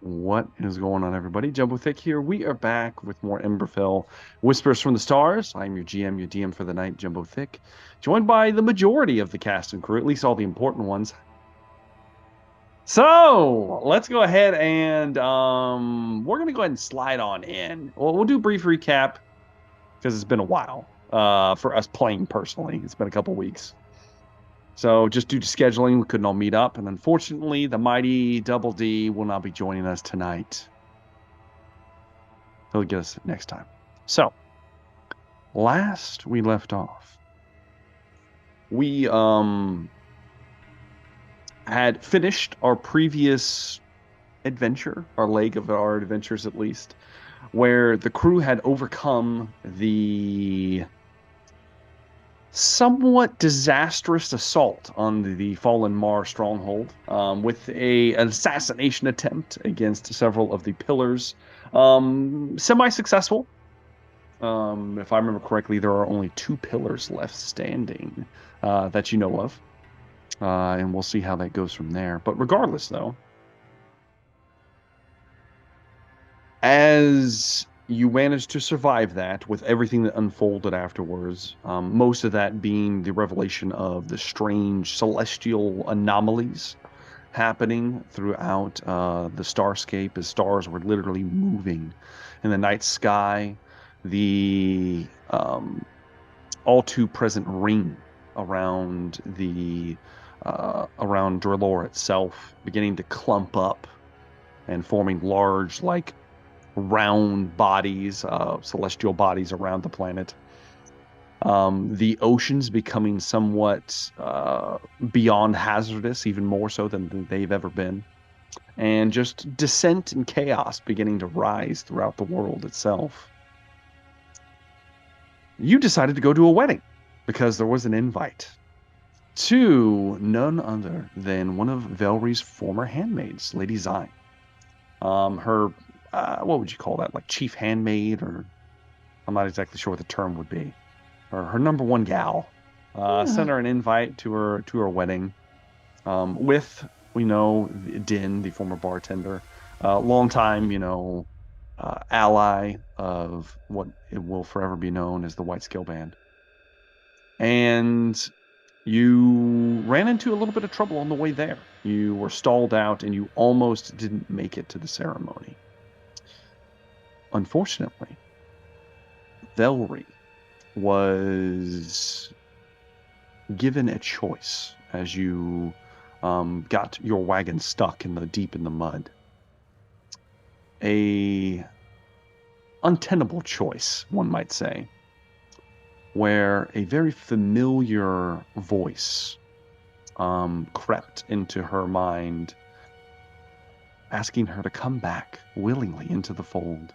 What is going on, everybody? Jumbo Thick here. We are back with more Emberfell Whispers from the Stars. I'm your GM, your DM for the night, Jumbo Thick, joined by the majority of the cast and crew, at least all the important ones. So let's go ahead and we're gonna go ahead and slide on in. Well, we'll do a brief recap because it's been a while for us playing personally. It's been a couple weeks. So just due to scheduling, we couldn't all meet up, and unfortunately, the mighty Double D will not be joining us tonight. He'll get us next time. So, last we left off, we had finished our previous adventure, our leg of our adventures at least, where the crew had overcome the somewhat disastrous assault on the fallen Mar stronghold with an assassination attempt against several of the pillars. Semi-successful. If I remember correctly, there are only 2 pillars left standing that you know of. And we'll see how that goes from there. But regardless, though, as you managed to survive that with everything that unfolded afterwards, most of that being the revelation of the strange celestial anomalies happening throughout the starscape as stars were literally moving in the night sky. The all too present ring around the around Drillor itself beginning to clump up and forming large, like round bodies, celestial bodies around the planet. The oceans becoming somewhat beyond hazardous, even more so than they've ever been. And just dissent and chaos beginning to rise throughout the world itself. You decided to go to a wedding because there was an invite to none other than one of Velree's former handmaids, Lady Zine. Her what would you call that? Like chief handmaid, or I'm not exactly sure what the term would be. Or her number one gal. Sent her an invite to her wedding. With, we know, Din, the former bartender, longtime, ally of what it will forever be known as the White Scale Band. And you ran into a little bit of trouble on the way there. You were stalled out and you almost didn't make it to the ceremony. Unfortunately, Velree was given a choice as you got your wagon stuck deep in the mud. A untenable choice, one might say, where a very familiar voice crept into her mind, asking her to come back willingly into the fold.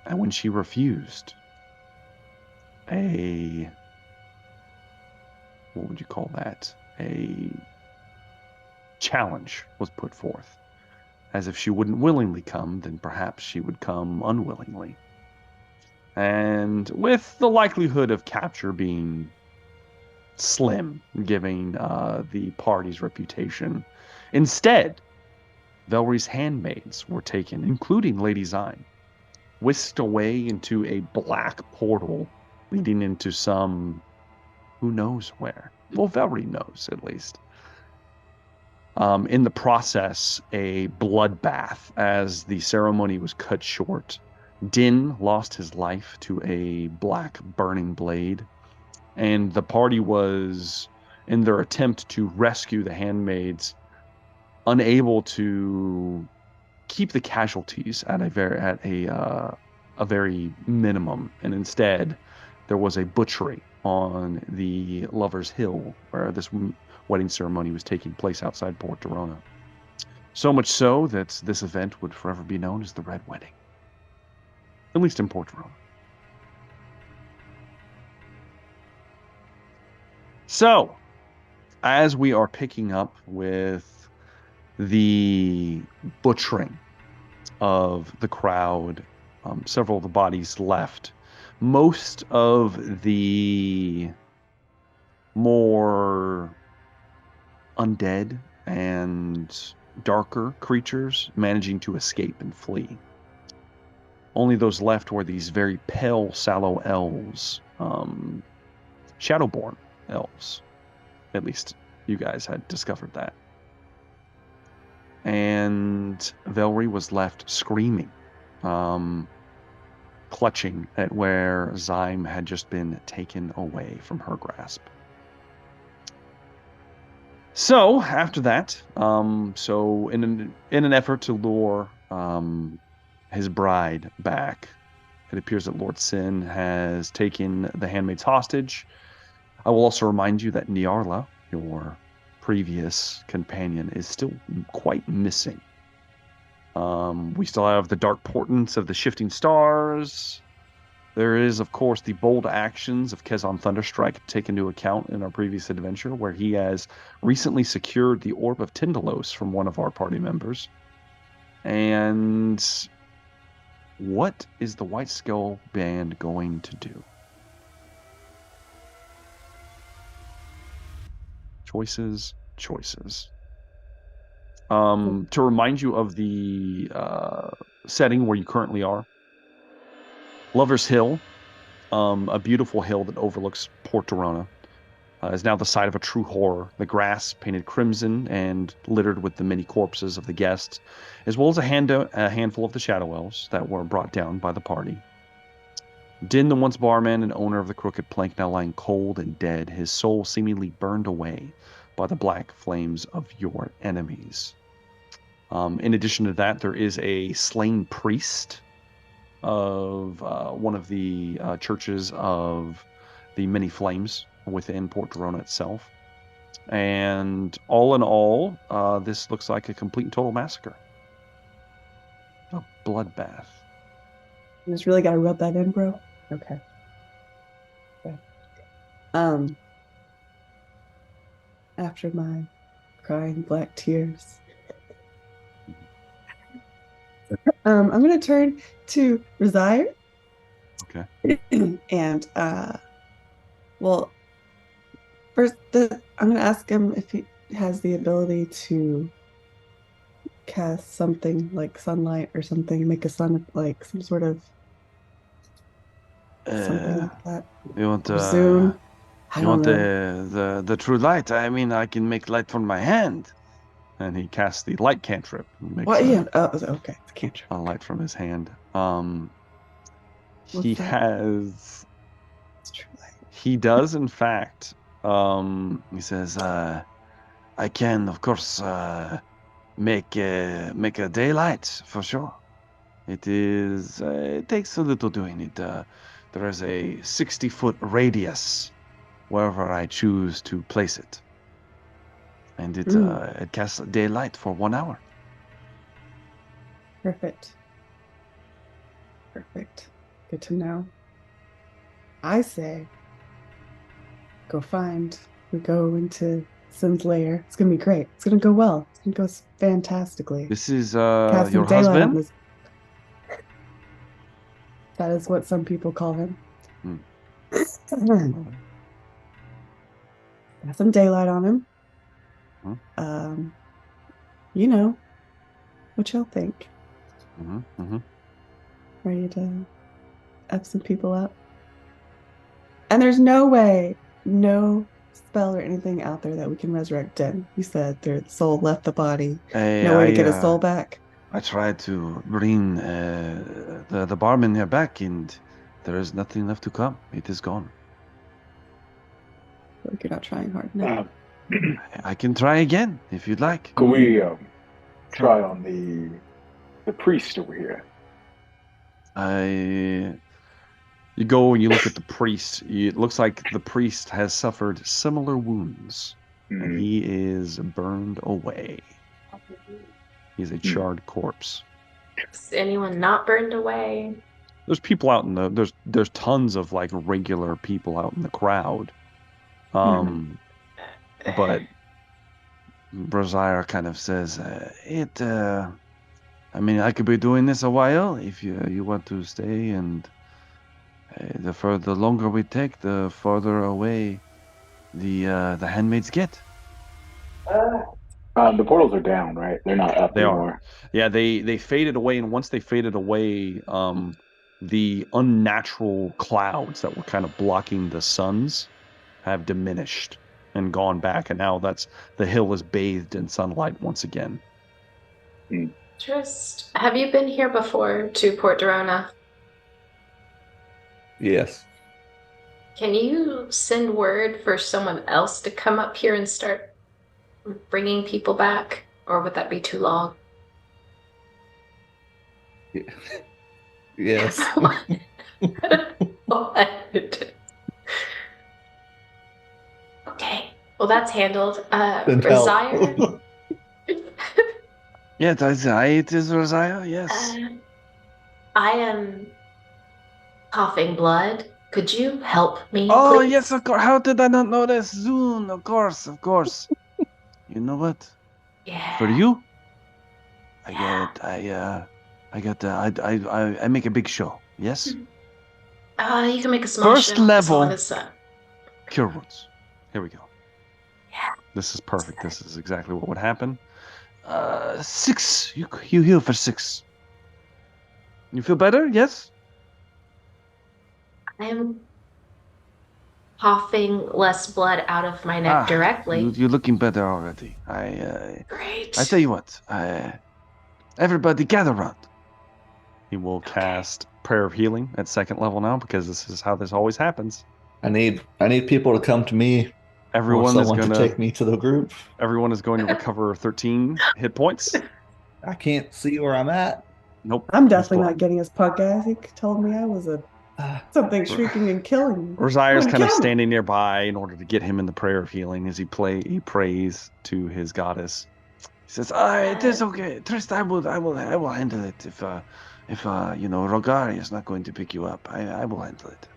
And when she refused, what would you call that? A challenge was put forth. As if she wouldn't willingly come, then perhaps she would come unwillingly. And with the likelihood of capture being slim, given the party's reputation, instead, Velree's handmaids were taken, including Lady Zine, whisked away into a black portal leading into some who knows where. Well, Velree knows, at least. In the process, a bloodbath as the ceremony was cut short. Din lost his life to a black burning blade, and the party was, in their attempt to rescue the handmaids, unable to keep the casualties at a very minimum, and instead there was a butchery on the Lovers' Hill where this wedding ceremony was taking place outside Port Dorona. So much so that this event would forever be known as the Red Wedding, at least in Port Dorona. So, as we are picking up with the butchering of the crowd, several of the bodies left. Most of the more undead and darker creatures managing to escape and flee. Only those left were these very pale, sallow elves, Shadowborn elves. At least you guys had discovered that. And Velree was left screaming, clutching at where Zyme had just been taken away from her grasp. So after that, so in an effort to lure his bride back, it appears that Lord Sin has taken the handmaids hostage. I will also remind you that Niarla, your previous companion, is still quite missing. We still have the dark portents of the shifting stars. There is, of course, the bold actions of Kezan Thunderstrike taken into account in our previous adventure, where he has recently secured the Orb of Tyndalos from one of our party members. And what is the White Skull Band going to do? Choices. To remind you of the setting where you currently are, Lover's Hill, a beautiful hill that overlooks Port Dorona, is now the site of a true horror. The grass painted crimson and littered with the many corpses of the guests, as well as a handful of the Shadow Elves that were brought down by the party. Din, the once barman and owner of the Crooked Plank, now lying cold and dead, his soul seemingly burned away by the black flames of your enemies. In addition to that, there is a slain priest of one of the churches of the Many Flames within Port Dorona itself. And all in all, this looks like a complete and total massacre. A bloodbath. You just really got to rub that in, bro? Okay. After my crying black tears, I'm going to turn to Resire. Okay. And, well, first, I'm going to ask him if he has the ability to cast something like sunlight or something, make a sun, like some sort of something like that. You want Zoom. You want the true light? I mean, I can make light from my hand. And he casts the light cantrip. What? Yeah. Oh, okay. It's a cantrip. A light from his hand. He has. It's true light. He does, in fact. He says, "I can, of course, make a daylight for sure. It is. It takes a little doing it. There is a 60-foot radius wherever I choose to place it, and it casts daylight for 1 hour." Perfect. Good to know. I say, we go into Sin's lair. It's gonna be great. It's gonna go well. It's gonna go fantastically. This is your husband? That is what some people call him. Got some daylight on him. You know what y'all think. Ready to F some people up. And there's no way, no spell or anything out there that we can resurrect Din. You said their soul left the body. No way to get his soul back. I tried to bring the barman here back, and there is nothing left to come. It is gone. I feel like you're not trying hard enough. I can try again if you'd like. Could we try on the priest over here? You go and you look at the priest. It looks like the priest has suffered similar wounds, and he is burned away. He's a charred corpse. Is anyone not burned away? There's people out in the there's tons of like regular people out in the crowd. But Brazire kind of says, I mean, I could be doing this a while if you want to stay, and the longer we take, the farther away the handmaids get. The portals are down, right? They're not up They are. anymore. Yeah, they faded away, and once they faded away, the unnatural clouds that were kind of blocking the suns have diminished and gone back, and now the hill is bathed in sunlight once again. Have you been here before to Port Dorona? Yes. Can you send word for someone else to come up here and start bringing people back? Or would that be too long? Yes. What? Okay. Well, that's handled. Then tell. Resiah? Yeah, it is Rosiah, yes. I am coughing blood. Could you help me, Oh, please? yes, of course. How did I not know this? Soon, of course, of course. You know what? Yeah. For you, Yeah. I make a big show. Yes. You can make a small First show as level. long as, Cure wounds. Here we go. Yeah. This is perfect. This is exactly what would happen. 6. You heal for 6. You feel better? Yes. I am coughing less blood out of my neck directly. You're looking better already. Great. I tell you what. Everybody gather around. He will cast Prayer of Healing at 2nd level now, because this is how this always happens. I need people to come to me. Everyone or is someone going to take me to the group. Everyone is going to recover 13 hit points. I can't see where I'm at. Nope. I'm definitely not getting his pug, guys. He told me I was something shrieking and killing. Rosiah's kind of Kill me. standing nearby in order to get him in the Prayer of Healing as he prays to his goddess. He says, "It is okay, Trist. I will handle it. If Rogari is not going to pick you up, I will handle it."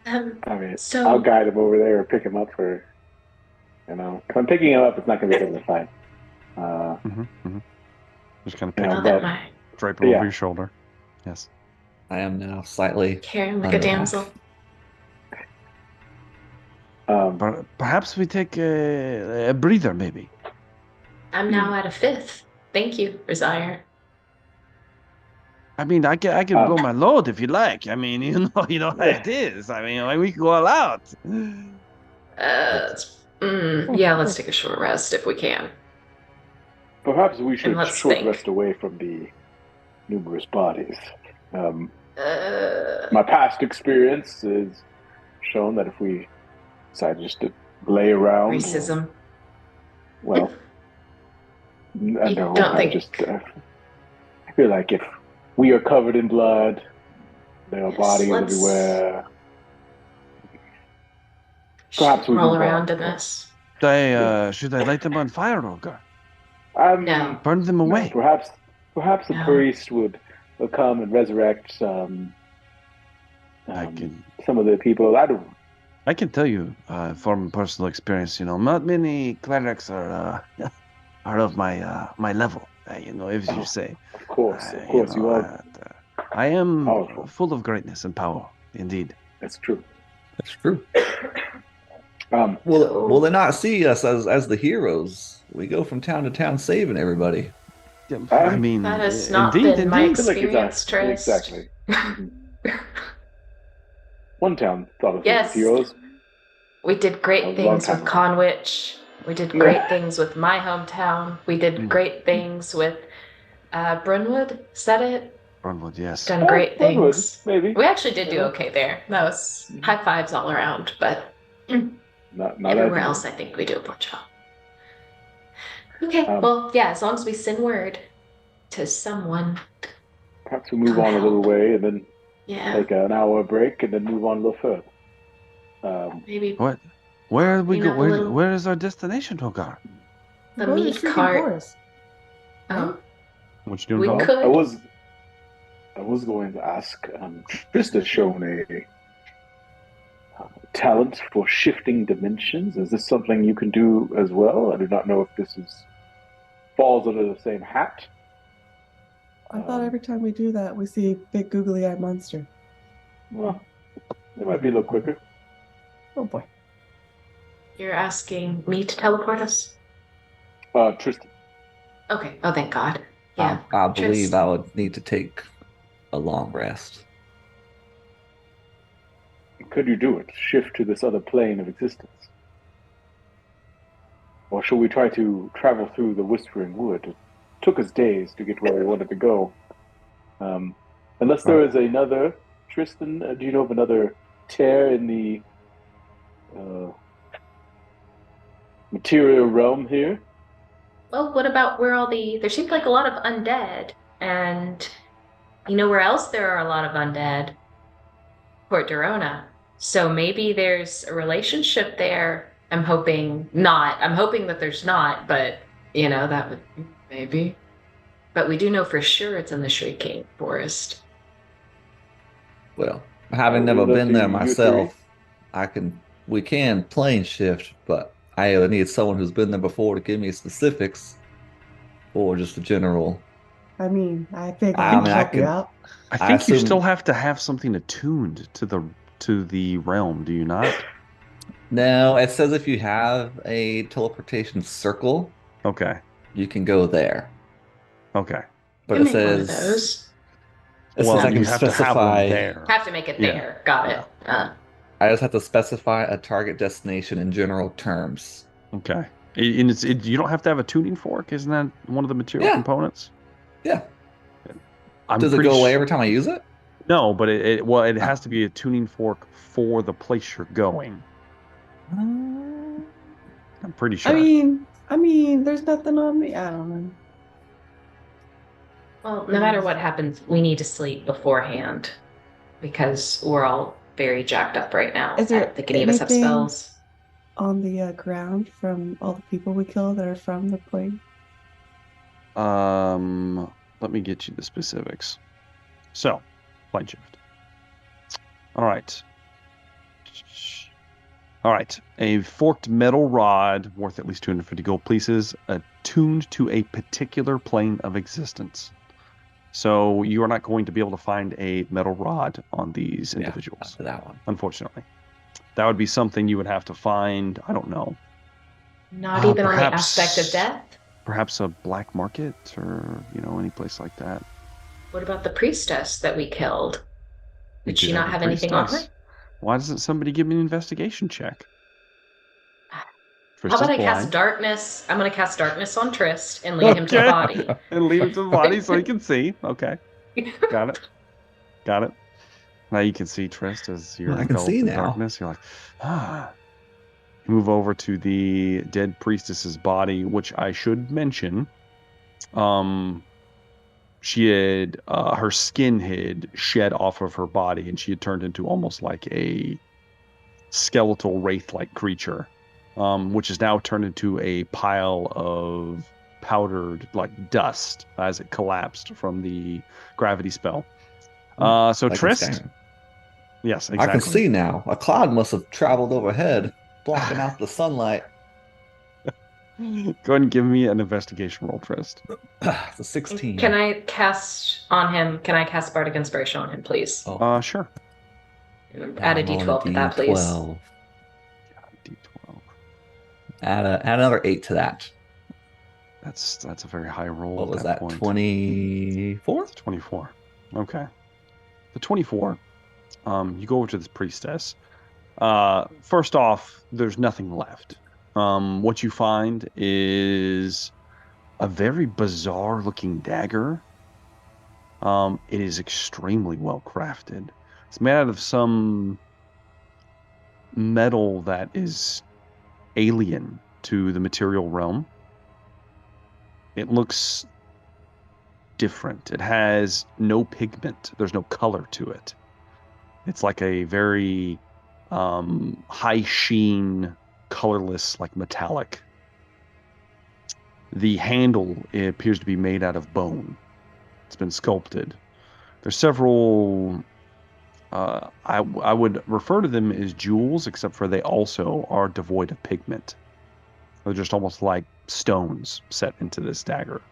I mean, So- I'll guide him over there or pick him up for, if I'm picking him up, it's not going to be totally fine. Just kind of Yeah, pick Now him that up, my drape him Yeah. over your shoulder. Yes. I am now slightly. carrying like a under damsel. Um, Perhaps we take a breather, maybe. I'm now at a 5th. Thank you, Resiah. I mean, I can blow my load if you like. I mean, you know how it is. I mean, we can go all out. Yeah, let's take a short rest if we can. Perhaps we should let's short think. rest away from the numerous bodies. Uh, My past experience has shown that if we decide just to lay around, racism. well, I know. don't think- I feel like if we are covered in blood, there are Yes, bodies let's- everywhere. Perhaps we roll move on. around in this. Should I light them on fire, Rogar? No. Burn them No, away. perhaps the No. priest would come and resurrect some of the people. I can tell you from personal experience, not many clerics are of my level. If you say. Of course, you are. I am Powerful. full of greatness and power, indeed. That's true. That's true. Um, Will they not see us as the heroes? We go from town to town saving everybody. I mean, That has not indeed, been my indeed. I feel like experience, Trist. exactly. Mhm. One town thought of Yes. us as heroes. We did great A long things time with ago. Conwich. We did great things with my hometown. We did great things with Brunwood. Is that it? Brunwood, yes. Done great Brunwood, things. maybe. We actually did do Yeah. okay there. That was high fives all around, but Not everywhere as- else I think we do a poor job. Okay, Um, well, yeah, as long as we send word to someone. Perhaps we move on a little way and then Yeah, take an hour break and then move on a little further. maybe What? Where are we You go? know, a little- Where is our destination, Rogar? the Go to meat Shrieking cart. Forest. Oh, What you doing, We Bob? could. I was going to ask. Trist has shown a talent for shifting dimensions. Is this something you can do as well? I do not know if this falls under the same hat. I thought every time we do that, we see a big googly-eyed monster. Well, it might be a little quicker. Oh boy. You're asking me to teleport us? Tristan. Okay. Oh, thank God. Yeah. I believe Trist. I would need to take a long rest. Could you do it? Shift to this other plane of existence? Or shall we try to travel through the Whispering Wood? It took us days to get where we wanted to go. Unless there is another, Tristan, do you know of another tear in the material realm here? Well, what about where all there seems like a lot of undead, and you know where else there are a lot of undead? Port Dorona. So maybe there's a relationship there. I'm hoping not. I'm hoping that there's not, but that would maybe. But we do know for sure it's in the Shrieking Forest. Well, having We'll never leave that been to there you three. myself, we can plane shift, but I would need someone who's been there before to give me specifics or just the general. I mean, I think I I can mean, help you out. I I think you still assume have to have something attuned to the realm, do you not? no, it says if you have a teleportation circle, Okay. you can go there. Okay. But You make one of those. it says Well, I can you have to have one specify there. Have to make it Yeah. there. Got it. I just have to specify a target destination in general terms. Okay. And you don't have to have a tuning fork, isn't that one of the material Yeah. components? Yeah. I'm Does it pretty go away su- every time I use it? No, but it has to be a tuning fork for the place you're going. I'm pretty sure. I mean, there's nothing on me. I don't know. Well, no matter what happens, we need to sleep beforehand because we're all very jacked up right now. Is I there don't think any of us have anything spells. on the ground from all the people we killed that are from the plane? Let me get you the specifics. So, plane shift. All right. All right. A forked metal rod worth at least 250 gold pieces, attuned to a particular plane of existence. So you are not going to be able to find a metal rod on these individuals. Yeah, that one. Unfortunately. That would be something you would have to find, I don't know. Not even on the perhaps- aspect of death? Perhaps a black market or, any place like that. What about the priestess that we killed? We Did she did not a have anything on her? priestess. Why doesn't somebody give me an investigation check? How about I cast darkness? I'm going to cast darkness on Trist and lead him to the body. And lead him to the body so he can see. Okay. Got it. Now you can see Trist as you're I can engulfed see in now. darkness. You're like, ah. You move over to the dead priestess's body, which I should mention. She had her skin had shed off of her body, and she had turned into almost like a skeletal wraith-like creature, which is now turned into a pile of powdered like dust as it collapsed from the gravity spell. So Like in Trist, Skyrim. yes, exactly. I can see now. A cloud must have traveled overhead, blocking out the sunlight. Go ahead and give me an investigation roll, Trist. It's a 16. Can I cast Bardic Inspiration on him, please? Oh, Sure. Add a I'm rolling d12 to that, please. D12. D12. Add another 8 to that. That's a very high roll. What at was that that? point. 24? It's 24. Okay. The 24. You go over to this priestess. First off, there's nothing left. What you find is a very bizarre looking dagger. It is extremely well crafted. It's made out of some metal that is alien to the material realm. It looks different. It has no pigment. There's no color to it. It's like a very high sheen, colorless, like metallic. The handle appears to be made out of bone. It's been sculpted. There's several. I would refer to them as jewels, except for they also are devoid of pigment. They're just almost like stones set into this dagger.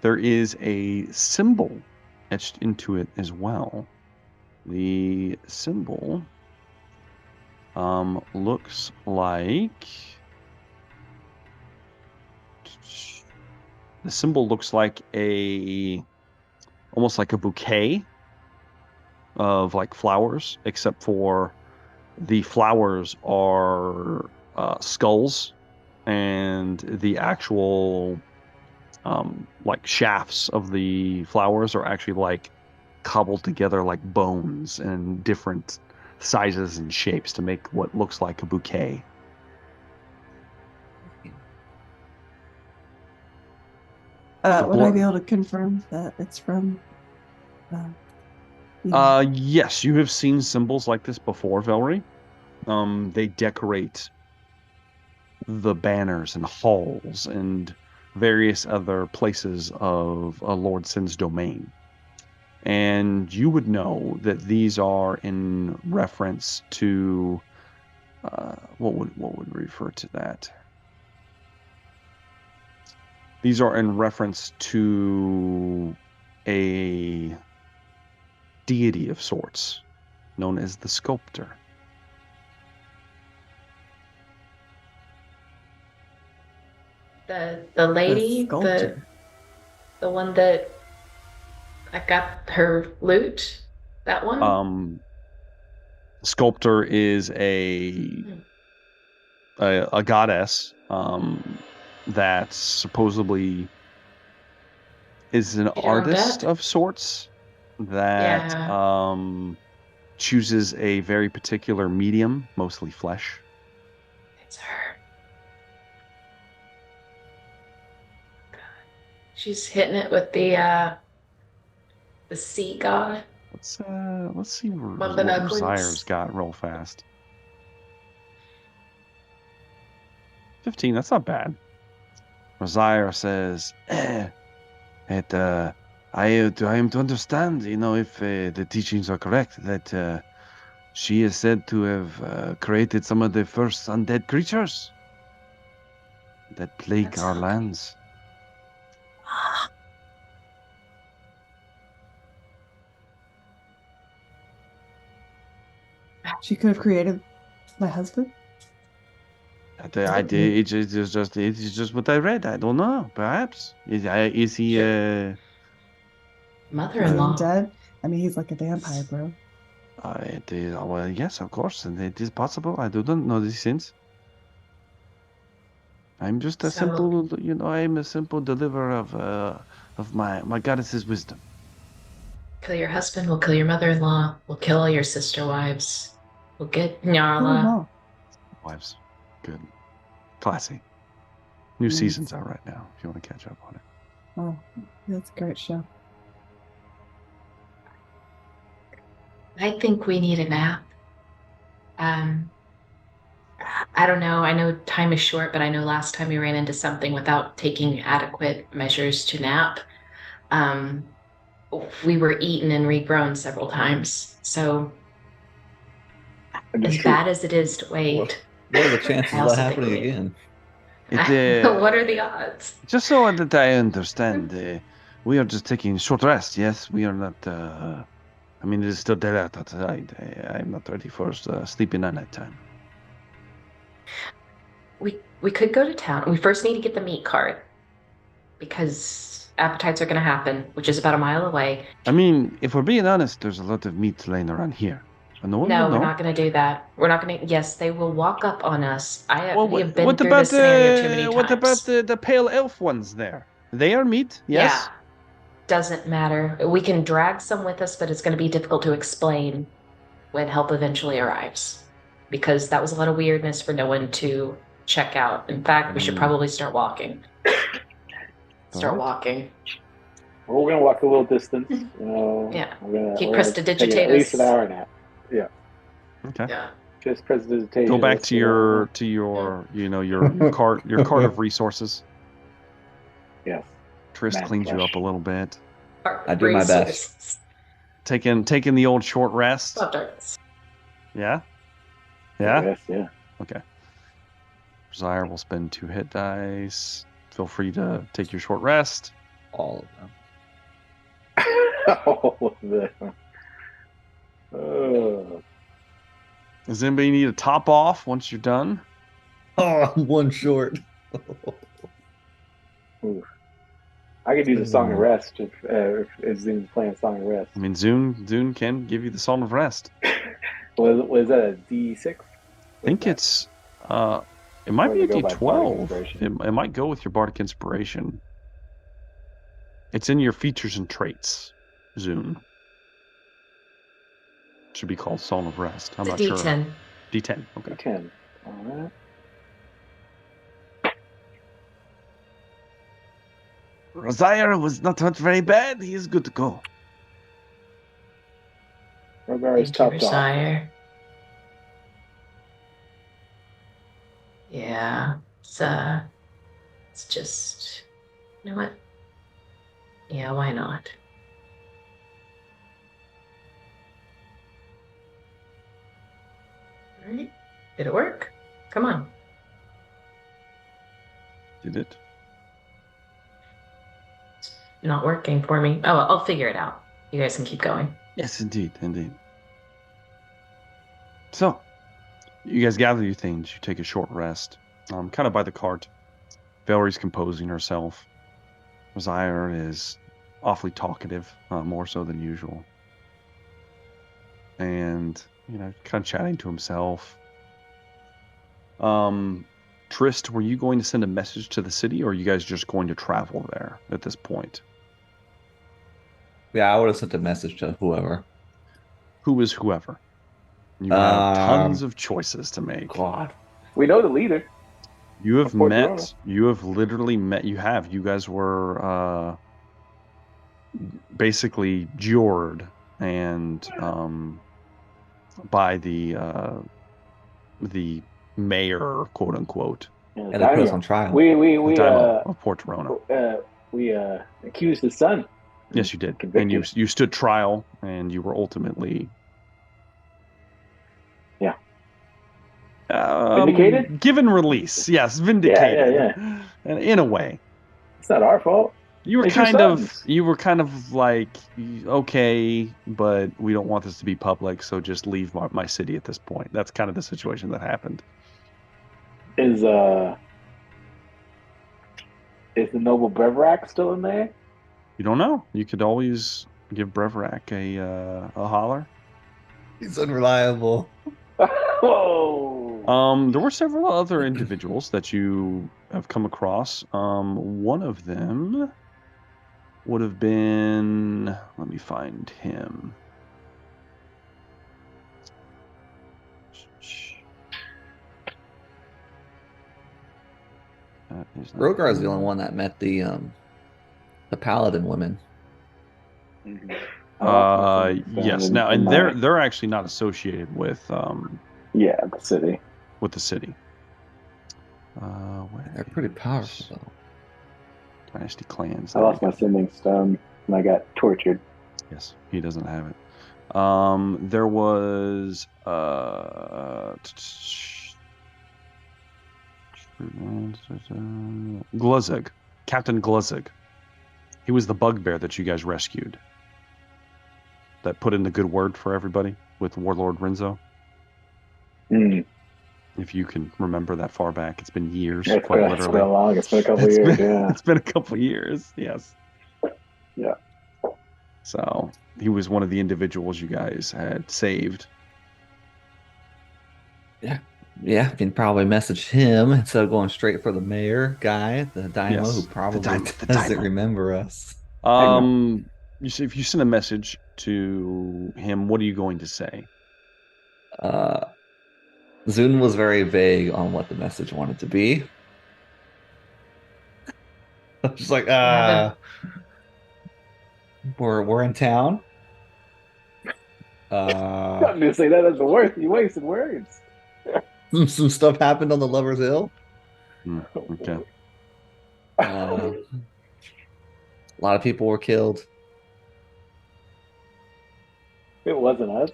There is a symbol etched into it as well. The symbol looks like the symbol looks like almost like a bouquet of like flowers, except for the flowers are skulls, and the actual like shafts of the flowers are actually like cobbled together like bones and different sizes and shapes to make what looks like a bouquet. Would I be able to confirm that it's from? Yes, you have seen symbols like this before, Velree. They decorate the banners and halls and various other places of Lord Sin's domain. And you would know that these are in reference to what would refer to that? These are in reference to a deity of sorts, known as the Sculptor. The lady, the one that I got her loot, that one. Sculptor is a goddess that supposedly is an artist of sorts that chooses a very particular medium, mostly flesh. It's her. God. She's hitting it with the sea god. Let's see what Rosire's got real fast. 15, that's not bad. Rosire says, I am to understand, if the teachings are correct, that she is said to have created some of the first undead creatures that plague our lands. She could have created my husband. It's just what I read. I don't know. Perhaps is he mother-in-law? Dead? I mean, he's like a vampire, bro. Well, yes, of course, and it is possible. I don't know these things. I'm just a simple, I'm a simple deliverer of my goddess's wisdom. Kill your husband, we'll kill your mother-in-law, we'll kill all your sister wives. We'll get Nyarla. Wives. Good. Classy. New season's out right now, if you want to catch up on it. Oh, that's a great show. I think we need a nap. I don't know. I know time is short, but I know last time we ran into something without taking adequate measures to nap. We were eaten and regrown several times. So, as bad as it is to wait, what are the chances of that happening again? What are the odds? Just so that I understand, we are just taking short rest. Yes, we are not. I mean, it is still dead outside. I'm not ready for sleeping at night time. We could go to town. We first need to get the meat cart because appetites are going to happen, which is about a mile away. I mean, if we're being honest, there's a lot of meat laying around here. No, we're not going to do that. We're not going to. Yes, they will walk up on us. We have been what through about this scenario too many times. What about the pale elf ones there? They are meat, yes? Yeah, doesn't matter. We can drag some with us, but it's going to be difficult to explain when help eventually arrives. Because that was a lot of weirdness for no one to check out. In fact, we should probably start walking. Walking. Well, we're going to walk a little distance. Yeah. Keep prestidigitatus. At least an hour nap. Yeah. Okay. Yeah. Just prestidigitation. Go back to your cart of resources. Yes. Trist cleans you up a little bit. I do my best. Taking the old short rest. Yeah? Yeah? Yes, yeah. Okay. Desire will spend 2 hit dice. Feel free to take your short rest. All of them. All of them. Does anybody need a top off once you're done? Oh, I'm one short. Ooh. I could use a Song of Rest if Zoom's playing Song of Rest. I mean, Zune can give you the Song of Rest. Was that a D6? I think it's it might Or be a does it go by Bardic D12. Inspiration? It might go with your Bardic Inspiration. It's in your features and traits, Zune. Should be called Song of Rest. I'm It's a not sure. D10. D10. Okay. D10. All right. Rosier was not very bad. He is good to go. Rogar is Thank you, topped off. Sire. Yeah, it's just, you know what? Yeah, why not? All right, did it work? Come on. Did it? It's not working for me. Oh, I'll figure it out. You guys can keep going. Yes, indeed. So, you guys gather your things. You take a short rest, kind of by the cart. Velree's composing herself. Rosier is awfully talkative, more so than usual. And, kind of chatting to himself. Trist, were you going to send a message to the city, or are you guys just going to travel there at this point? Yeah, I would have sent a message to whoever. Who is whoever? You have tons of choices to make. God. We know the leader. You have Of Fort met. Dorona. You have literally met. You have. You guys were basically jured and by the mayor, quote unquote, And And they put us on trial. We of Port Dorona. accused his son. Yes, you did. Convicted. And you stood trial, and you were ultimately Vindicated? given release. Yes, vindicated. Yeah. And in a way. It's not our fault. You were It's your kind of sons. like, okay, but we don't want this to be public, so just leave my city at this point. That's kind of the situation that happened. Is the noble Brevrak still in there? You don't know. You could always give Brevrak a holler. He's unreliable. Whoa! There were several other individuals that you have come across. One of them would have been. Let me find him. Rogar is the only one that met the paladin women. Yes. Now, and they're actually not associated with the city. with the city. Where They're pretty is powerful, though. Dynasty clans. I lost my sending stone and I got tortured. Yes, he doesn't have it. There was Gluzig, Captain Gluzig. He was the bugbear that you guys rescued. That put in the good word for everybody with Warlord Renzo. If you can remember that far back, it's been years, quite literally. It's been long. It's been a couple years. Yeah. It's been a couple years. Yes. Yeah. So he was one of the individuals you guys had saved. Yeah, you can probably message him instead of going straight for the mayor guy, the Daimo, Yes, who probably the doesn't Daimo. remember us. You see, if you send a message to him, what are you going to say? Zune was very vague on what the message wanted to be. Just like, we're in town. I'm gonna say that as the worst. You wasted words. Some stuff happened on the Lover's Hill. Okay. A lot of people were killed. It wasn't us.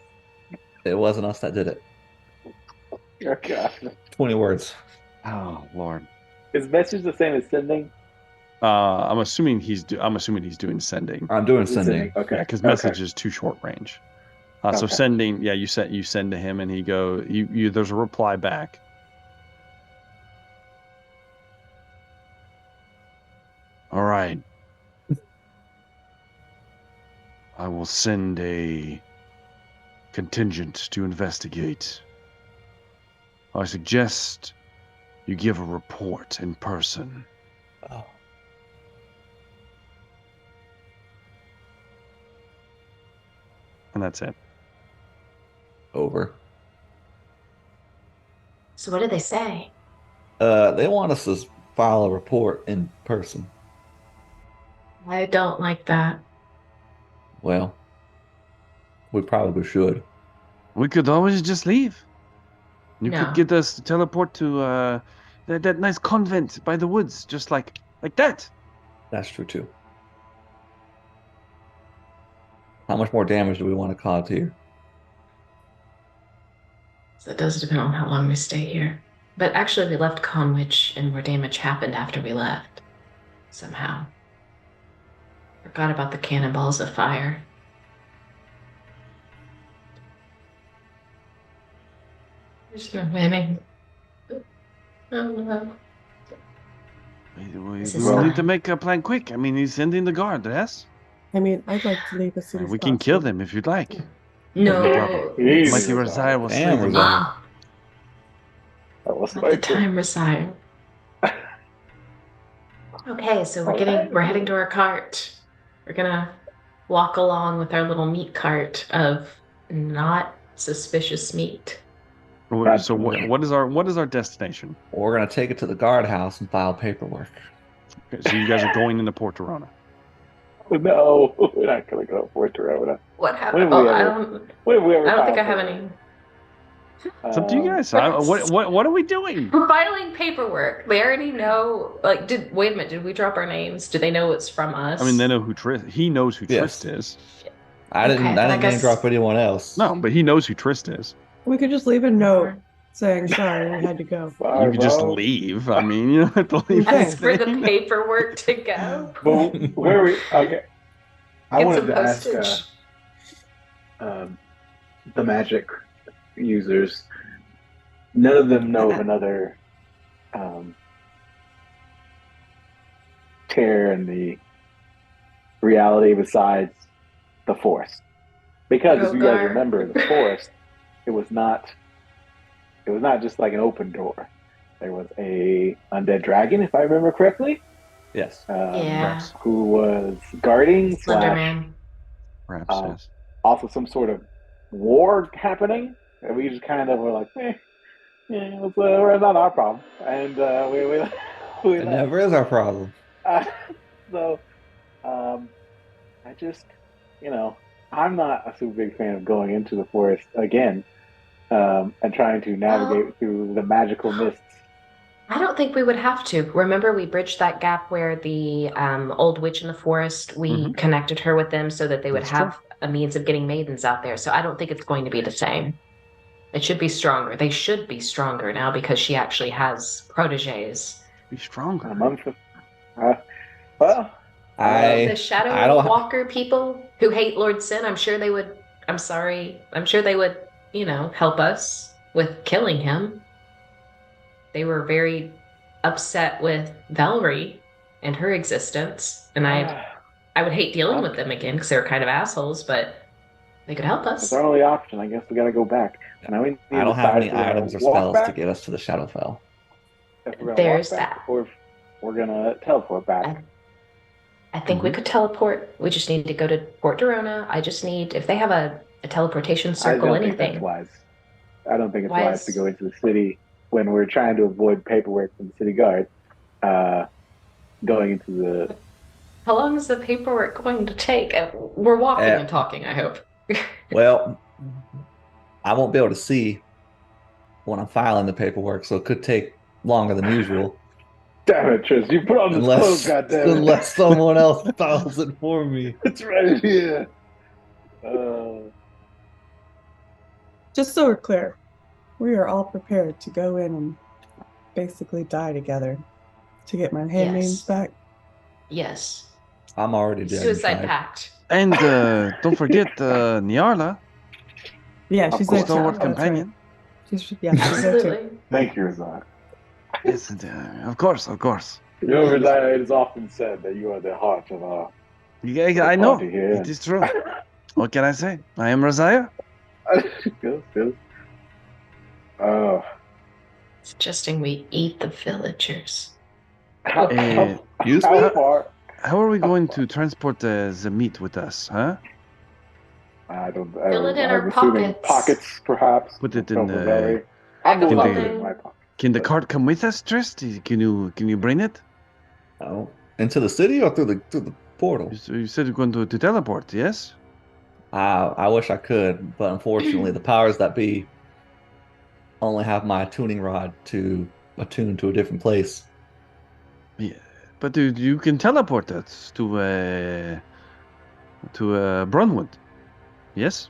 It wasn't us that did it. Oh, God. 20 words. Oh Lord. Is message the same as sending? I'm assuming he's doing sending. I'm doing sending. Okay. Yeah, because message is too short range. So Okay. sending, you send to him, and he go. There's a reply back. All right. I will send a contingent to investigate. I suggest you give a report in person. Oh. And that's it. Over. So what did they say? They want us to file a report in person. I don't like that. Well, we probably should. We could always just leave. You No. could get us to teleport to that nice convent by the woods, just like that. That's true too. How much more damage do we want to cause here? So it does depend on how long we stay here. But actually, we left Conwich, and more damage happened after we left. Somehow. Forgot about the cannonballs of fire. There's no winning. Oh no. We This is will need fine. to make a plan quick. I mean, he's sending the guard, yes? I mean, I'd like to leave as soon as We can kill possible. them if you'd like. No. Easy. Mighty Resiah will slay Damn, them. Resiah. Ah, That was not the time, Resiah. Okay, so we're heading to our cart. We're gonna walk along with our little meat cart of not suspicious meat. So what is our destination? We're gonna take it to the guardhouse and file paperwork. Okay, so you guys are going into Port Dorona. No, we're not gonna go for Dorona. What happened? When have we Oh, ever- When have we ever I don't think I filed have for- any. It's up to you guys. What are we doing? We're filing paperwork. They already know. Like, wait a minute. Did we drop our names? Do they know it's from us? I mean, they know who Trist. He knows who Yes. Trist is. I didn't Okay, then I name guess- drop anyone else. No, but he knows who Trist is. We could just leave a note saying sorry we had to go. Sorry, You could just bro. leave. I mean, you don't have to leave. Okay. Ask for the anything. paperwork to go. But where are we? Okay. I Get wanted some to ask postage. the magic users. None of them know of another tear in the reality besides the forest. Because if you guys Rogar. remember, the forest, it was not just like an open door. There was a undead dragon, if I remember correctly. Yes. Yeah. Who was guarding / Slenderman. Perhaps, yes. also some sort of war happening, and we just kind of were like, it's not our problem, and we It never is our problem. so I just, I'm not a super big fan of going into the forest again and trying to navigate through the magical mists. I don't think we would have to. Remember, we bridged that gap where the old witch in the forest, we connected her with them so that they would That's have a means of getting maidens out there. So I don't think it's going to be the same. It should be stronger. They should be stronger now because she actually has proteges. Be stronger. Well, The Shadow I don't- Walker people who hate Lord Sin, I'm sure they would, I'm sure they would, help us with killing him. They were very upset with Velree and her existence, and I would hate dealing with them again because they were kind of assholes, but they could help us. it's our only option. I guess we got to go back. And we need I to don't have decide any if we're gonna items or walk spells back, to get us to the Shadowfell. if we're gonna There's walk back, that. or if we're gonna teleport back. I think we could teleport. We just need to go to Port Dorona. I just need, if they have a teleportation circle, I don't think anything. that's wise. I don't think it's Why wise is- to go into the city when we're trying to avoid paperwork from the city guard. Going into the How long is the paperwork going to take? We're walking and talking, I hope. Well, I won't be able to see when I'm filing the paperwork, so it could take longer than usual. damn it, Tris! You put on this clothes, goddammit. Unless someone else files it for me. It's right here. Just so we're clear, we are all prepared to go in and basically die together to get my handmaidens Yes. back. Yes. I'm already dead. Suicide inside. pact. And don't forget Nyarla. Yeah, Of she's course. there too. Stalwart That's right. companion. She's there too. Absolutely. Thank you, Razan. Yes, and, of course, of course. You know, Razan, it is often said that you are the heart of our Yeah, I know. party here. It is true. What can I say? I am Razaya. Good. Oh, Suggesting we eat the villagers. how, Eh, use how me? far? How are we going to transport the meat with us, huh? I don't. Fill it in I'm our assuming pockets. perhaps. Put it in From the- Velree. Bag I'm of in going to the- put it in holding. my pocket. Can the cart come with us, Trist? Can you bring it? Oh, into the city or through the portal? You said you're going to teleport, yes? I wish I could, but unfortunately, the powers that be only have my tuning rod to attune to a different place. Yeah, but dude, you can teleport us to Brunwood. Yes.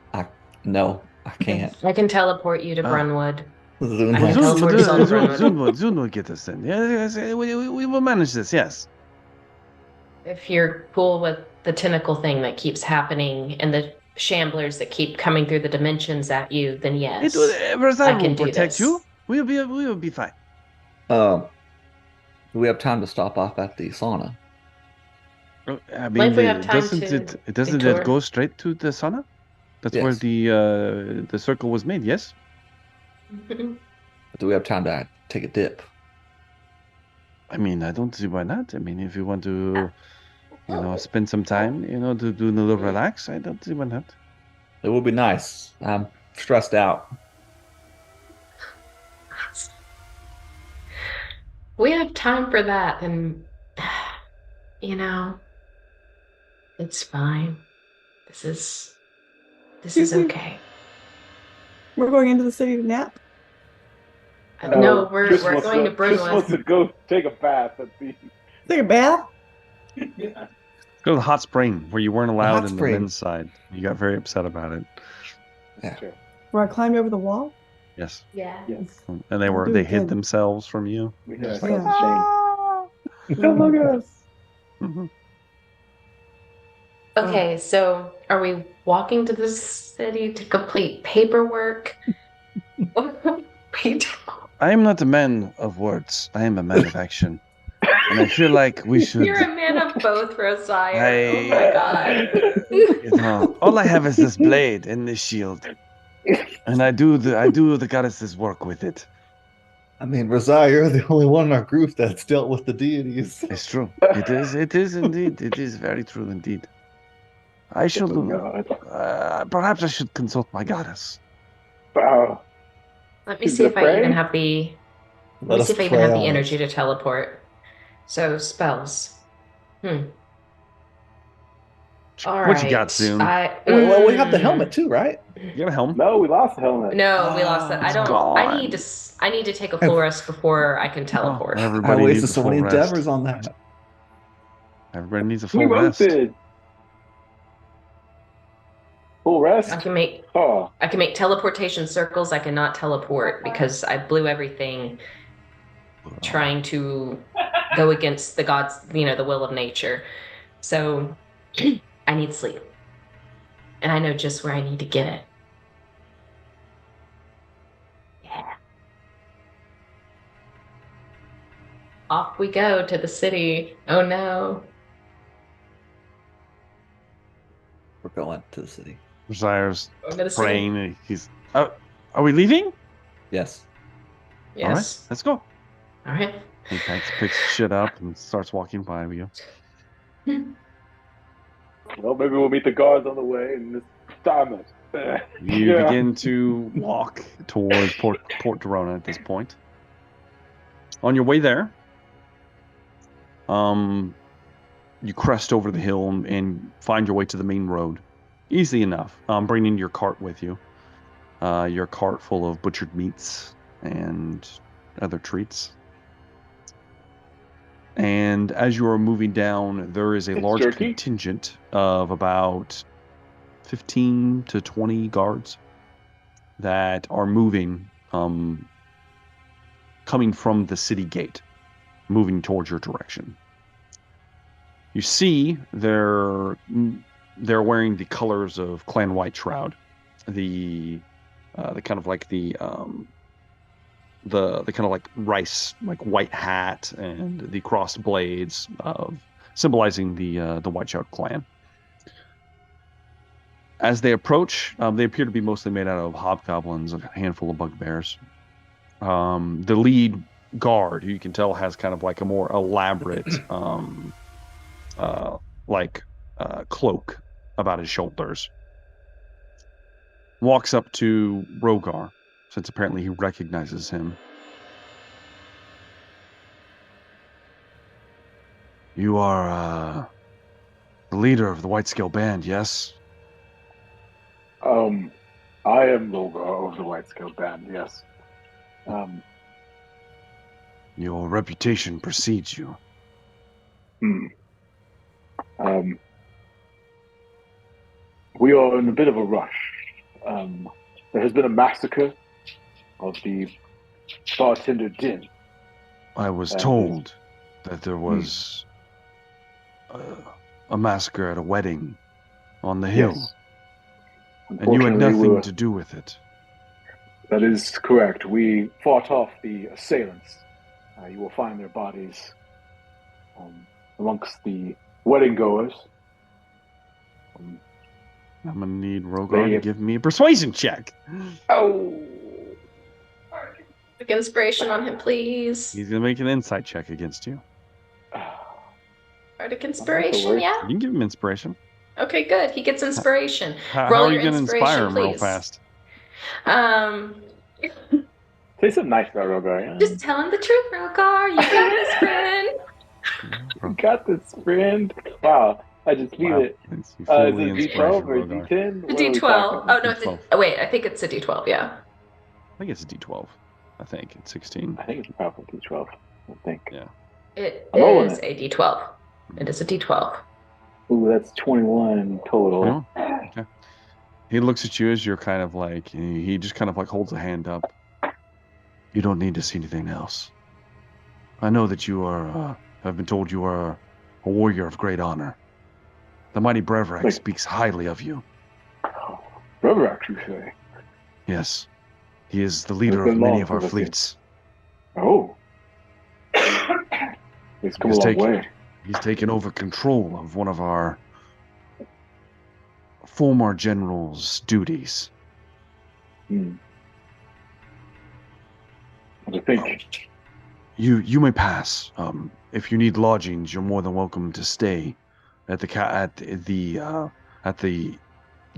No, I can't. I can teleport you to Oh. Brunwood. Zune I Well, can has- teleport us all to Zune will get us then. Yeah, yes, we will manage this. Yes. If you're cool with the tentacle thing that keeps happening and the shamblers that keep coming through the dimensions at you, then yes. It will. Versailles I can will do protect this. you. We will be fine. Do we have time to stop off at the sauna? I What mean, if we have time doesn't to it doesn't detour? it go straight to the sauna? That's where Yes. the circle was made. Yes. But do we have time to take a dip? I mean, I don't see why not. I mean, if you want to, spend some time, to do a little relax, I don't see why not. It would be nice. I'm stressed out. We have time for that, then it's fine. This is Excuse me? okay. We're going into the city to nap. No, we're Tris going wants to Tris wants to Brunwood. go take a bath at the. Take a bath. Go to the hot spring where you weren't allowed hot in spring. the men's side. You got very upset about it. Yeah. Sure. Where I climbed over the wall. Yes. Yeah. Yes. And I'll do they it hid again. themselves from you. We hear Yeah. ourselves in shame. Don't look at us. Mhm. Okay, so are we walking to the city to complete paperwork? We don't. I am not a man of words. I am a man of action. And I feel like we should. You're a man of both, Rosiah. Oh my god. All I have is this blade and this shield, and I do the goddess's work with it. I mean, Razai, you're the only one in our group that's dealt with the deities. It's true. It is indeed. It is very true indeed. I should. Oh, God. Perhaps I should consult my goddess. Wow. Let me Is see it if I even praying? have the Let us I even pray have the on it. energy to teleport. So spells. All What you got, right. Soon? Well, we have the helmet too, right? You got a helm? No, we lost the helmet. No, we lost that. It's I don't. gone. I need to take a full rest before I can teleport. I Everybody wasted needs a so full many rest. endeavors on that. Everybody needs a We full both rest. did. Full rest? I can make Oh, teleportation circles. I cannot teleport because I blew everything trying to go against the gods, the will of nature. So I need sleep. And I know just where I need to get it. Yeah. Off we go to the city. Oh no. We're going to the city. Desire's I'm gonna say praying. And he's. Are we leaving? Yes. All right, yes. let's go. All right. He picks shit up and starts walking by you. well, maybe we'll meet the guards on the way and just time it. You Yeah. begin to walk towards Port Dorona at this point. On your way there, you crest over the hill and find your way to the main road. Easy enough. Bringing your cart with you. Your cart full of butchered meats and other treats. And as you are moving down, there is a It's large jerky? contingent of about 15 to 20 guards that are moving, coming from the city gate, moving towards your direction. You see they're wearing the colors of Clan White Shroud, the the kind of like the kind of like rice, like white hat and the crossed blades of symbolizing the Whiteshout clan. As they approach, they appear to be mostly made out of hobgoblins, a handful of bugbears. The lead guard, who you can tell has kind of like a more elaborate cloak about his shoulders, walks up to Rogar, since apparently he recognizes him. You are the leader of the White Scale Band, yes? I am Rogar of the White Scale Band, yes. Your reputation precedes you. We are in a bit of a rush. There has been a massacre of the bartender Din. I was told that there was a massacre at a wedding on the hill. Yes. And you had nothing to do with it. That is correct. We fought off the assailants. You will find their bodies amongst the wedding goers. I'm gonna need Rogar to give me a persuasion check. Oh. Inspiration on him, please. He's gonna make an insight check against you. Bardic inspiration, yeah? You can give him inspiration. Okay, good. He gets inspiration. How are you going to inspire him real fast? Say something nice about Rogar, yeah? Just tell him the truth, Rogar. You got this, friend. You got this, friend. Wow. I just feel it. Is it D12 or D10? A D12. Oh, no, it's wait, I think it's a D12, yeah. I think it's a D12. I think it's 16. I think it's probably D12. I think. Yeah. It is a D12. It is a D12. Ooh, that's 21 total. Oh, okay. He looks at you as you're kind of like, he just kind of like holds a hand up. You don't need to see anything else. I know that you are, have been told you are a warrior of great honor. The mighty Brevrak speaks highly of you. Brevrak, you say? Yes. He is the leader of many of our fleets. Oh. He's come a long way. He's taken over control of one of our former general's duties. What do you think? You may pass. If you need lodgings, you're more than welcome to stay at the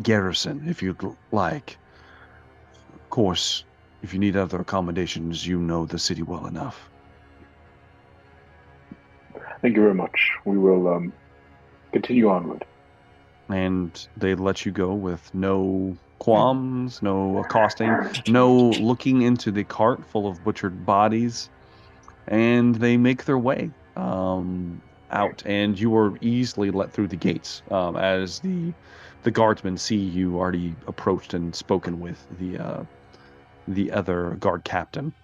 garrison if you'd like. Of course, if you need other accommodations, you know the city well enough. Thank you very much. We will continue onward. And they let you go with no qualms, no accosting, no looking into the cart full of butchered bodies. And they make their way out, and you are easily let through the gates as the guardsmen see you already approached and spoken with the other guard captain.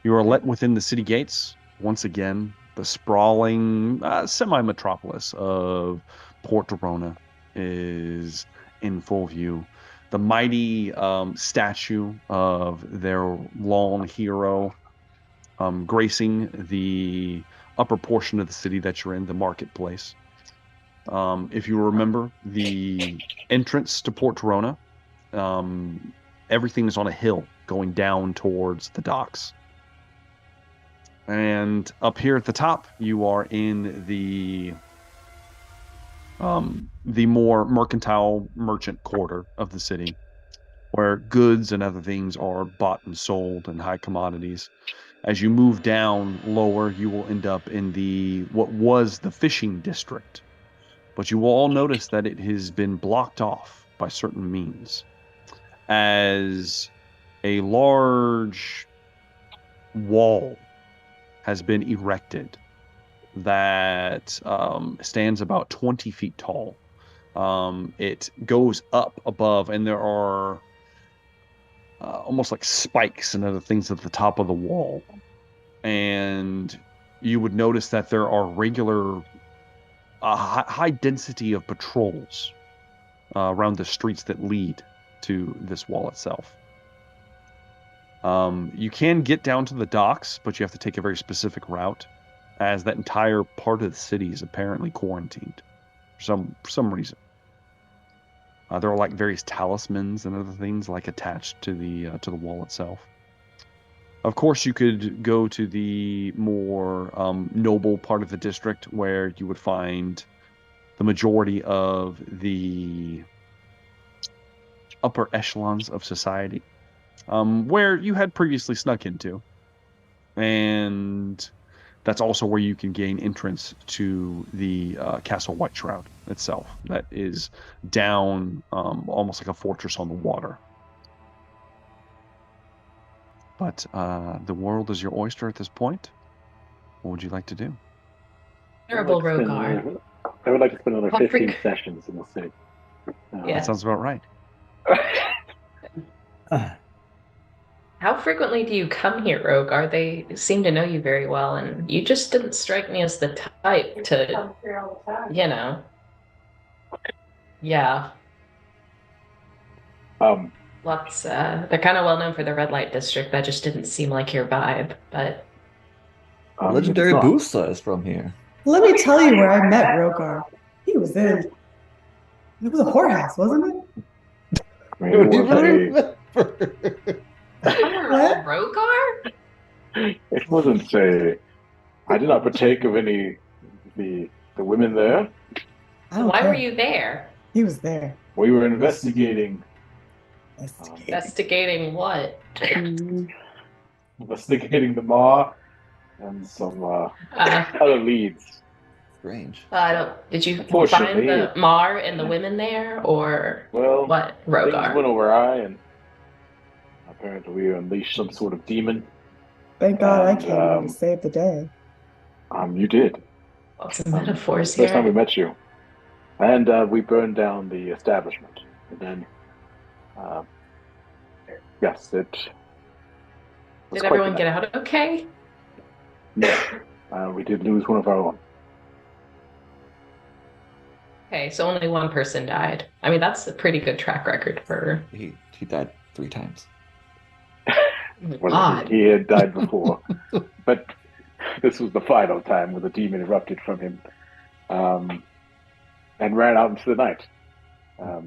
You are let within the city gates once again. The sprawling semi-metropolis of Port Dorona is in full view. The mighty statue of their lone hero gracing the upper portion of the city that you're in, the marketplace. If you remember, the entrance to Port Dorona, everything is on a hill going down towards the docks. And up here at the top, you are in the more mercantile merchant quarter of the city, where goods and other things are bought and sold and high commodities. As you move down lower, you will end up in what was the fishing district. But you will all notice that it has been blocked off by certain means, as a large wall has been erected that stands about 20 feet tall. It goes up above, and there are almost like spikes and other things at the top of the wall. And you would notice that there are regular high density of patrols around the streets that lead to this wall itself. You can get down to the docks, but you have to take a very specific route, as that entire part of the city is apparently quarantined for some reason. There are like various talismans and other things like attached to the wall itself. Of course, you could go to the more noble part of the district, where you would find the majority of the upper echelons of society, where you had previously snuck into. And that's also where you can gain entrance to the Castle White Shroud itself. That is down almost like a fortress on the water. But the world is your oyster at this point. What would you like to do? Honorable Rogar. I would like to spend another How 15 sessions in the city. Yeah. That sounds about right. How frequently do you come here, Rogar? They seem to know you very well, and you just didn't strike me as the type to, you know. Yeah. Lots. They're kind of well known for the red light district. That just didn't seem like your vibe, but. Legendary Booster is from here. Let me tell you where I met Rogar. He was in. It was a whorehouse, wasn't it? Rogar? It wasn't a. I did not partake of any the women there. Why were you there? He was there. We were investigating. Investigating what? Investigating the Maw and some other leads. Strange. Did you find the Mar and the women there, or what, Rogar? Things went awry, and apparently we unleashed some sort of demon. Thank God I came to save the day. You did. Lots of metaphors here. First time we met you. And we burned down the establishment. And then, yes, it was Did everyone get out okay? No. We did lose one of our own. Okay, so only one person died. I mean, that's a pretty good track record for... He died 3 times. Well, he had died before. But this was the final time where the demon erupted from him and ran out into the night. I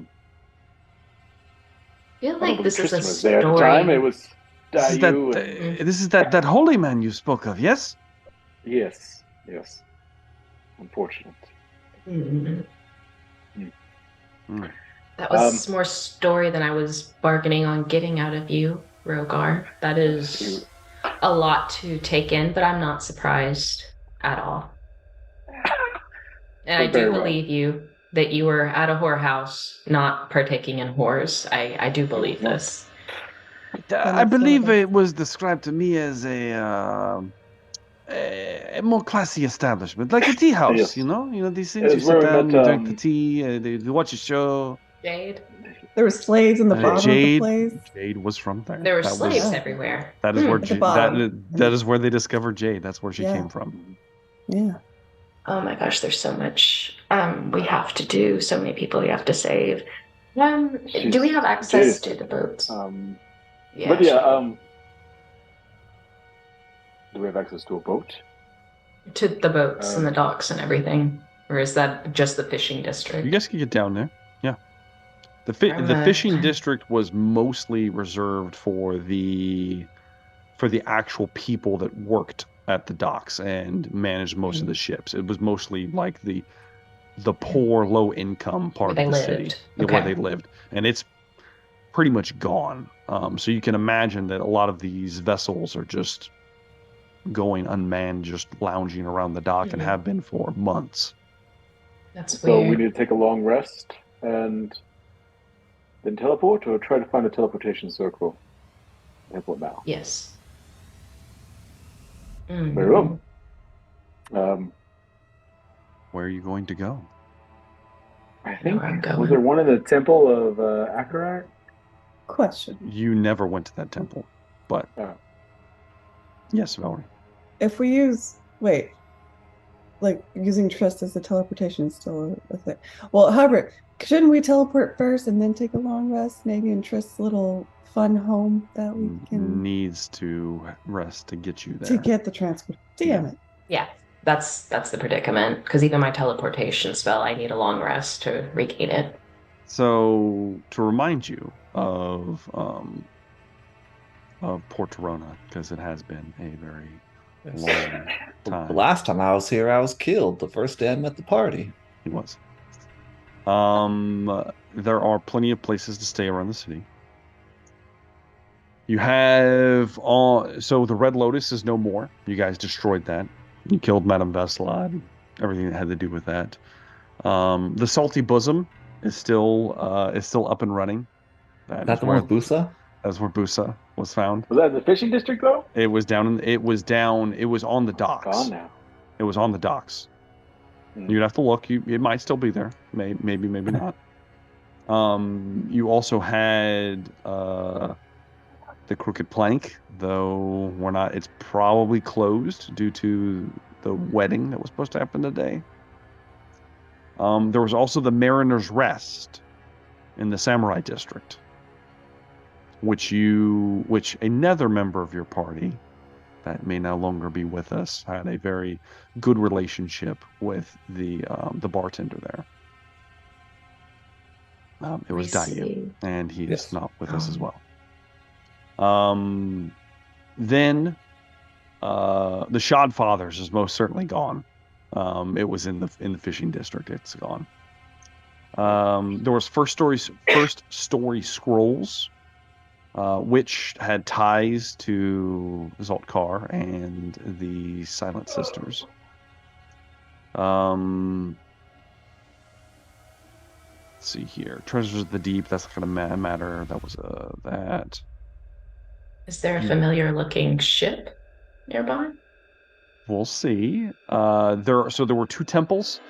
feel like this is a was story. there at the time. It was This is that holy man you spoke of, yes? Yes. Unfortunate. That was more story than I was bargaining on getting out of you, Rogar. That is a lot to take in, but I'm not surprised at all. And I do believe you that you were at a whorehouse, not partaking in whores. I do believe this. I believe it was described to me as a more classy establishment, like a tea house. Yes. You know these things. You sit down, you drink the tea, they watch a show. Jade. There were slaves in the bottom of the place. Jade was from there. There were slaves everywhere. That is where that is where they discovered Jade. That's where she came from. Yeah. Oh my gosh, there's so much we have to do. So many people we have to save. Do we have access to the boats? But yeah, do we have access to a boat? To the boats and the docks and everything, or is that just the fishing district? You guys can get down there. Yeah, the fishing district was mostly reserved for the actual people that worked at the docks and managed most of the ships. It was mostly like the poor, low income part of the city where they lived, and it's pretty much gone. So you can imagine that a lot of these vessels are just going unmanned, just lounging around the dock, and have been for months. That's so weird. We need to take a long rest and then teleport, or try to find a teleportation circle. Teleport now. Yes. Very well. Where are you going to go? I think was there one in the temple of Akarat? Question. You never went to that temple, but yes, Velree. If we use using trust as a teleportation is still a thing. Well, however, Shouldn't we teleport first and then take a long rest? Maybe in Trist's little fun home that we can Needs to rest to get you there. to get the transport. Damn it. Yeah, that's the predicament. Because even my teleportation spell, I need a long rest to regain it. So to remind you of Port Dorona, because it has been a very long The time. last time I was here, I was killed the first day I met the party. He was. There are plenty of places to stay around the city. You have all. So the Red Lotus is no more. You guys destroyed that. You killed Madame Veslad, everything that had to do with that. The Salty Bosom is still up and running. That's the one with Busa? That's where Busa was found. Was that in the fishing district though? It was down. It was on the docks. Gone now. It was on the docks. Hmm. You'd have to look. It might still be there. Maybe not. You also had the Crooked Plank, though we're not. It's probably closed due to the wedding that was supposed to happen today. There was also the Mariner's Rest in the Samurai District, which another member of your party that may no longer be with us had a very good relationship with the bartender there. It was I see. Dayu, and he's Yes. not with us as well. Then the Shod Fathers is most certainly gone. It was in the fishing district. It's gone. There was first story scrolls, which had ties to Zoltkar and the Silent Sisters. Let's see here. Treasures of the Deep. That's not gonna matter. That was that. Is there a familiar looking ship nearby? We'll see. There were two temples.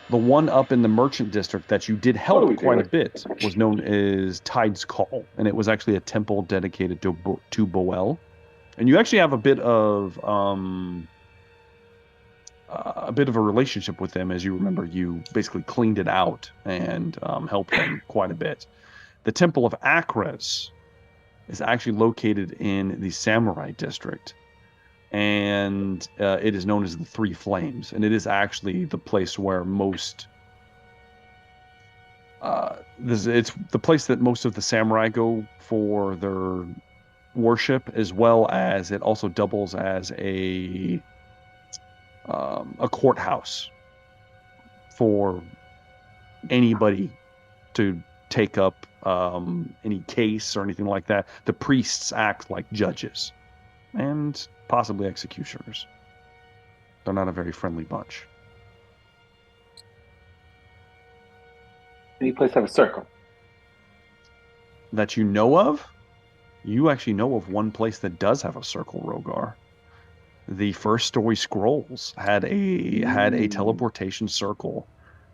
The one up in the merchant district that you did help quite a bit was known as Tide's Call, and it was actually a temple dedicated to Boel. And you actually have a bit of a relationship with them, as you remember. You basically cleaned it out and helped them quite a bit. The Temple of Akres is actually located in the Samurai District, and it is known as the Three Flames, and it is actually the place where most it's the place that most of the samurai go for their worship, as well as it also doubles as a courthouse for anybody to take up any case or anything like that. The priests act like judges and possibly executioners. They're not a very friendly bunch. Any place have a circle? That you know of? You actually know of one place that does have a circle, Rogar. The first story scrolls had a teleportation circle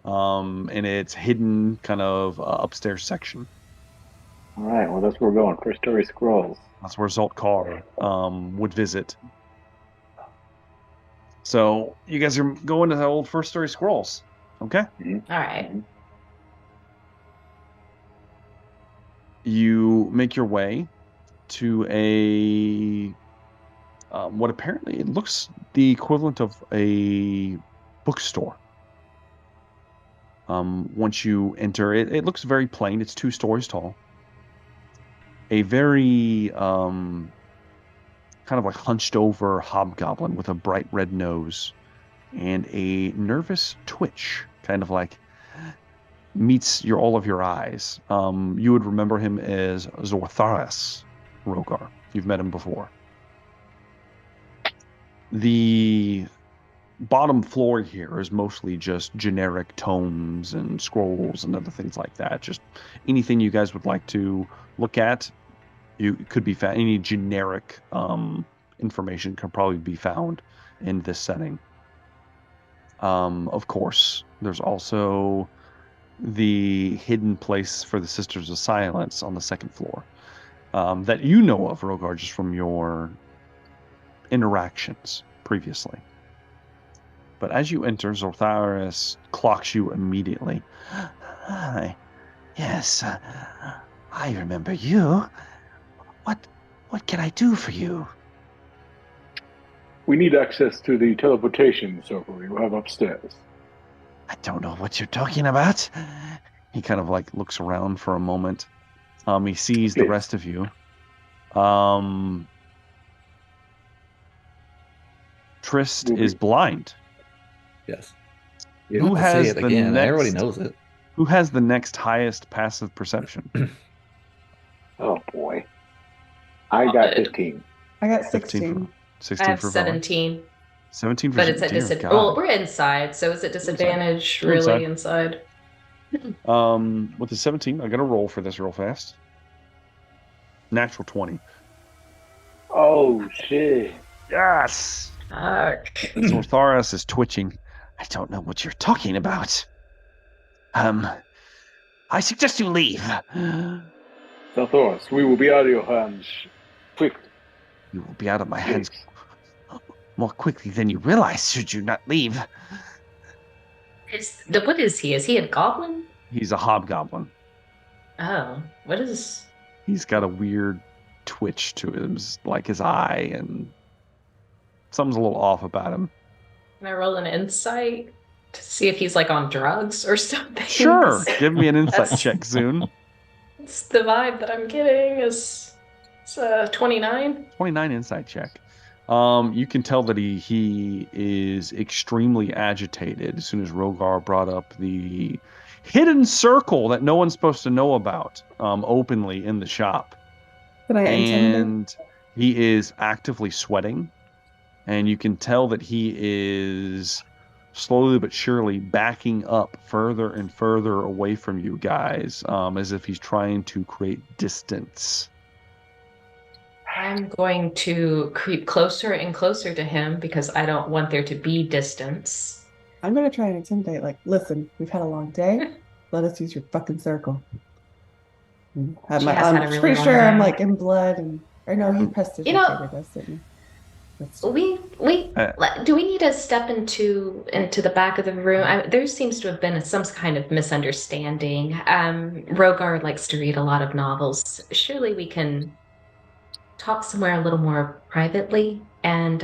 in its hidden kind of upstairs section. All right, well, that's where we're going. First story scrolls. That's where Zoltkar would visit. So you guys are going to the old first story scrolls, okay? Mm-hmm. All right. You make your way to a what apparently it looks the equivalent of a bookstore. Once you enter it, it looks very plain. It's 2 stories tall. A very kind of like hunched over hobgoblin with a bright red nose and a nervous twitch, kind of like meets all of your eyes. You would remember him as Zortharis Rogar. You've met him before. The bottom floor here is mostly just generic tomes and scrolls and other things like that. Just anything you guys would like to look at. You could be found. Any generic information can probably be found in this setting. Of course, there's also the hidden place for the Sisters of Silence on the 2nd floor that you know of, Rogar, just from your interactions previously. But as you enter, Zortharis clocks you immediately. Yes, I remember you. What can I do for you? We need access to the teleportation circle you have upstairs. I don't know what you're talking about. He kind of like looks around for a moment. He sees the Please. rest of you. Trist is blind. Yes. You don't Who have to say has it the again. I already next- knows it. Who has the next highest passive perception? Oh boy. I got 15. I got 15 16. for 16 I have for Velree. 17, 17 for but it's at dear disadvantage. God. Well, we're inside, so is it disadvantage You're really inside? With the 17, I got to roll for this real fast. Natural 20. Oh shit. Yes. Fuck. Zortharis is twitching. I don't know what you're talking about. I suggest you leave. Thoros, we will be out of your hands quick. You will be out of my hands Please. more quickly than you realize should you not leave. What is he? Is he a goblin? He's a hobgoblin. Oh, what is? He's got a weird twitch to him, like his eye, and something's a little off about him. Can I roll an insight to see if he's like on drugs or something? Sure. Give me an insight That's- check, Zune. It's the vibe that I'm getting is 29. 29 insight check. You can tell that he is extremely agitated as soon as Rogar brought up the hidden circle that no one's supposed to know about openly in the shop. Can I intimidate? And he is actively sweating, and you can tell that he is slowly but surely backing up further and further away from you guys, as if he's trying to create distance. I'm going to creep closer and closer to him because I don't want there to be distance. I'm gonna try and intimidate. Like, listen, we've had a long day. Let us use your fucking circle. She has had a I'm really pretty long sure I'm day. like in blood, and or no, he prestidigitated us, didn't he? That's- Do we need to step into the back of the room? There seems to have been some kind of misunderstanding. Rogar likes to read a lot of novels. Surely we can talk somewhere a little more privately, and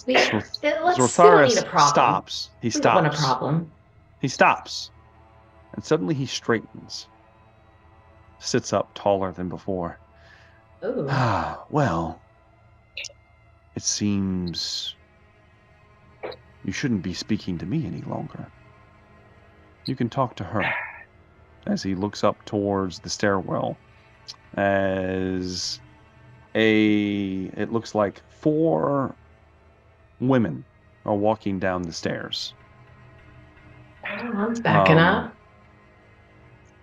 we don't need a Zortharis problem. stops. He We don't want a stops. problem. He stops. And suddenly he straightens. Sits up taller than before. Ooh. Well, it seems you shouldn't be speaking to me any longer. You can talk to her. As he looks up towards the stairwell, as it looks like 4 women are walking down the stairs. I'm backing up.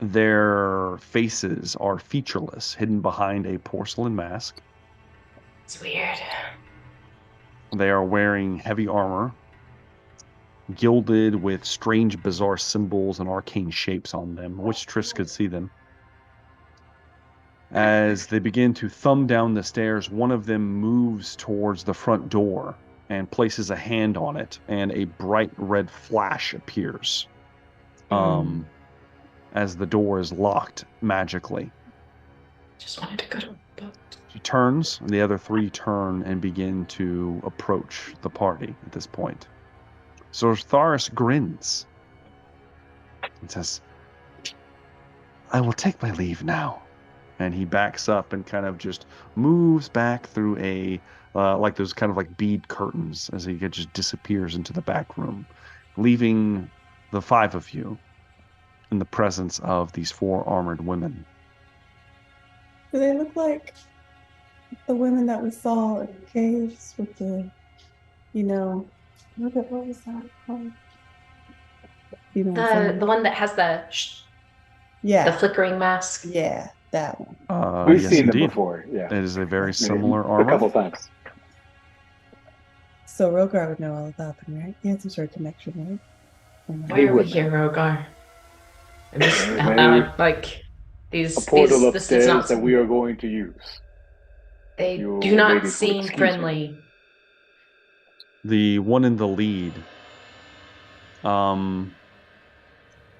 Their faces are featureless, hidden behind a porcelain mask. It's weird. They are wearing heavy armor, gilded with strange, bizarre symbols and arcane shapes on them, which Triss could see them. As they begin to thumb down the stairs, one of them moves towards the front door and places a hand on it, and a bright red flash appears as the door is locked magically. Just wanted to go to bed. She turns, and the other 3 turn and begin to approach the party at this point. So Tharis grins and says, I will take my leave now. And he backs up and kind of just moves back through a, like those kind of like bead curtains as he just disappears into the back room, leaving the 5 of you in the presence of these 4 armored women. Do they look like the women that we saw in the caves with the, what was that called? The one that has the flickering mask. Yeah, that one. We've Yes, seen indeed. them before. Yeah, It is a very Maybe similar a armor. couple times. So Rogar would know all about them, right? He had some sort of connection, right? Why are we would. here, Rogar? I'm just Maybe like these. A portal This does upstairs not. that we are going to use. They You do not ladies would seem excuse me. friendly. The one in the lead,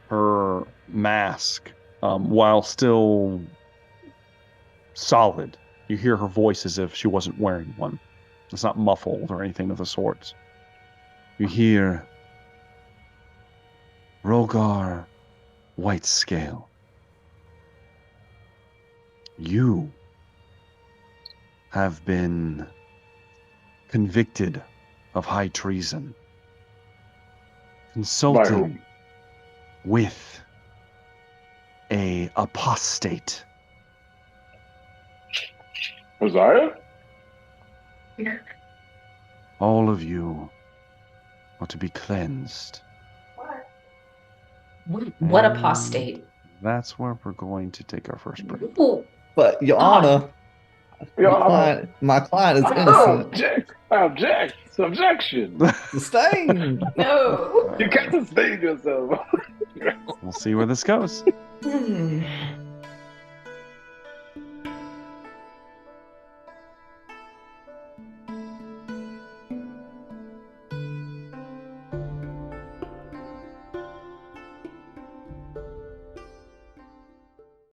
her mask, while still solid. You hear her voice as if she wasn't wearing one. It's not muffled or anything of the sorts. You hear Rogar White Scale. You have been convicted of high treason. Consulted with a apostate. Azariah? All of you are to be cleansed. What apostate? That's where we're going to take our first break. Ooh. But Your Oh. Honor, Your my client is innocent. Objection. Sustained. No. You can't sustain yourself. We'll see where this goes. Hmm.